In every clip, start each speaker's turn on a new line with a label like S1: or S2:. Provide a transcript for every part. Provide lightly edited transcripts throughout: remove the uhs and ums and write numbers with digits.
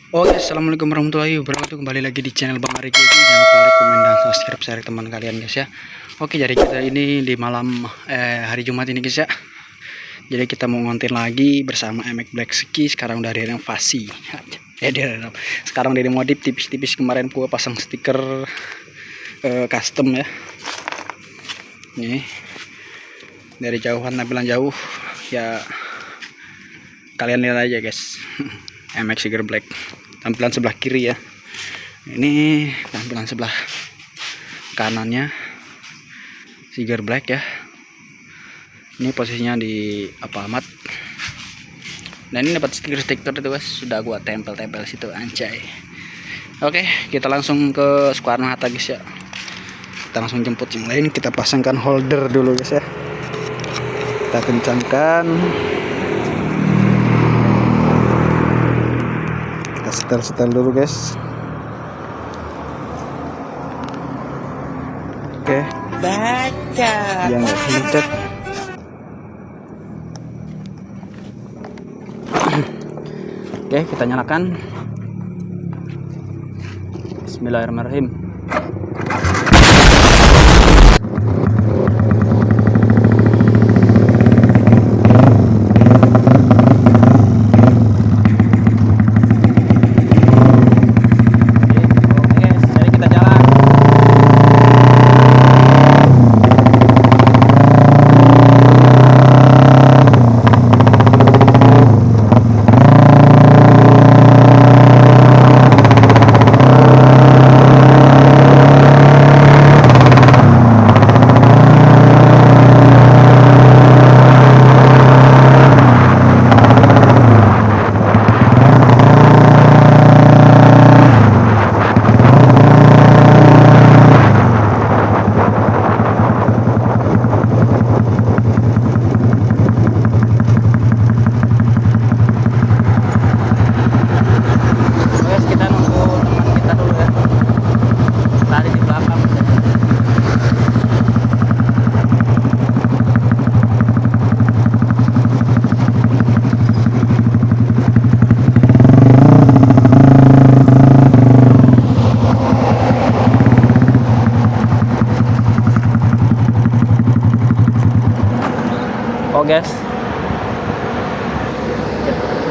S1: Oke, assalamualaikum warahmatullahi wabarakatuh. Kembali lagi di channel Bang Ari. Jangan lupa like, komen, dan subscribe share teman kalian guys ya. Oke, jadi kita ini di malam hari Jumat ini guys ya. Jadi kita mau ngonten lagi bersama MX Black Ski. Sekarang udah direnovasi. Sekarang dari modif tipis-tipis. Kemarin gua pasang stiker custom ya. Nih dari jauhan, tampilan jauh ya, kalian lihat aja guys. MX Tiger Black tampilan sebelah kiri ya, ini tampilan sebelah kanannya Tiger Black ya. Ini posisinya di Alfamart. Dan ini dapat stiker itu guys, sudah gua tempel-tempel situ anjay. Oke, kita langsung ke Soekarno Hatta guys ya. Kita langsung jemput yang lain, kita pasangkan holder dulu guys ya. Kita kencangkan, kita setel dulu guys. Oke,
S2: baca
S1: yang nggak kencet. Oke, kita nyalakan. Bismillahirrahmanirrahim. Oh guys,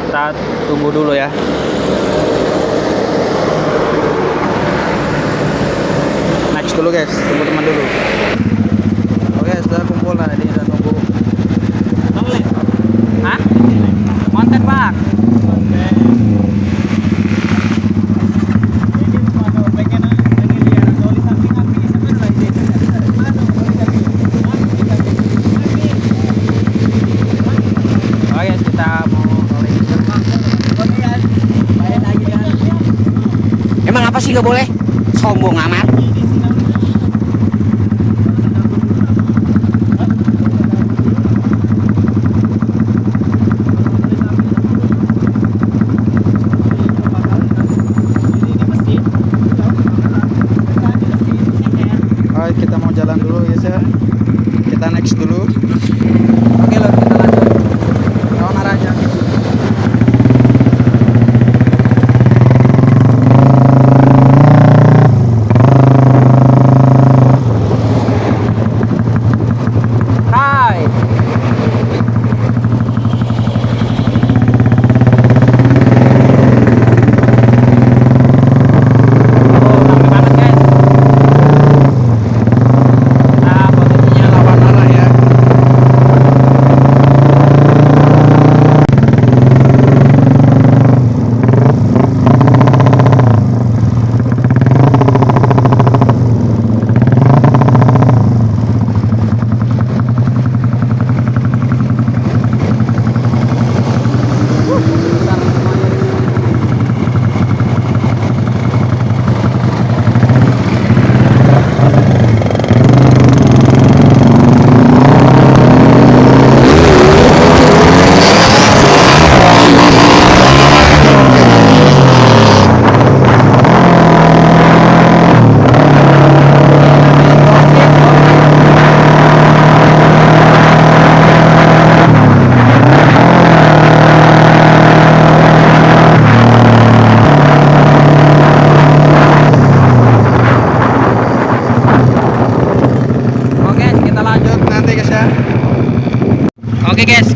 S1: kita tunggu dulu ya. Next dulu guys, tunggu teman dulu. Oke, sudah kumpul lah, ini udah nunggu. Hah? Konten bang.
S2: emang apa sih, gak boleh sombong amat.
S1: Oke, kita mau jalan dulu guys ya. Kita next dulu. Oke lah, kita lanjut. Kawan arahnya.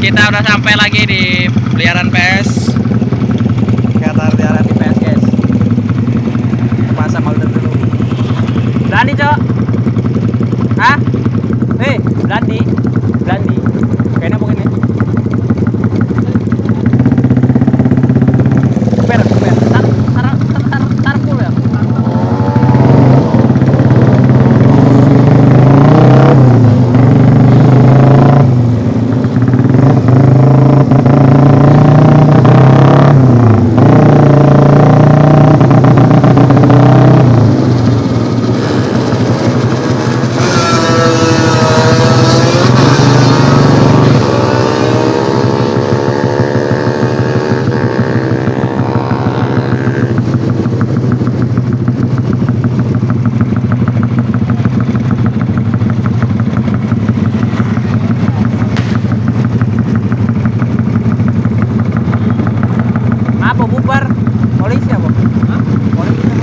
S1: kita udah sampai lagi di peliharaan PS. Kata peliharaan di PS, guys. Pasang holder dulu. Berani, Cok? Hah? Berani. Kayaknya mungkin ini. Kuper. Tar full ya. Apa bubar? Polisi apa? Hah? Polisi apa?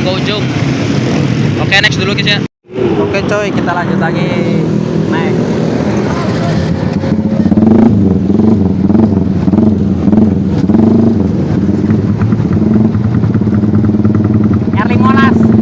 S1: Tangga Ujung. Oke, next dulu guys ya. Oke coy, kita lanjut lagi naik.
S2: R15.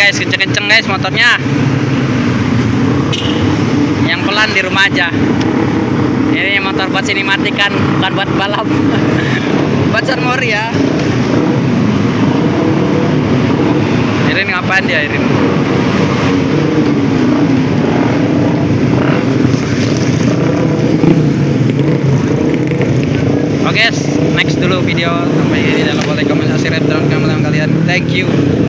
S1: guys, kenceng-kenceng guys motornya. Yang pelan di rumah aja. Ini motor buat sinematik kan, bukan buat balap. Buat Sunmori ya. Irin ngapain dia Irin? Oke, next dulu video. Sampai ini, jangan lupa like, comment, subscribe, dan kalian. Thank you.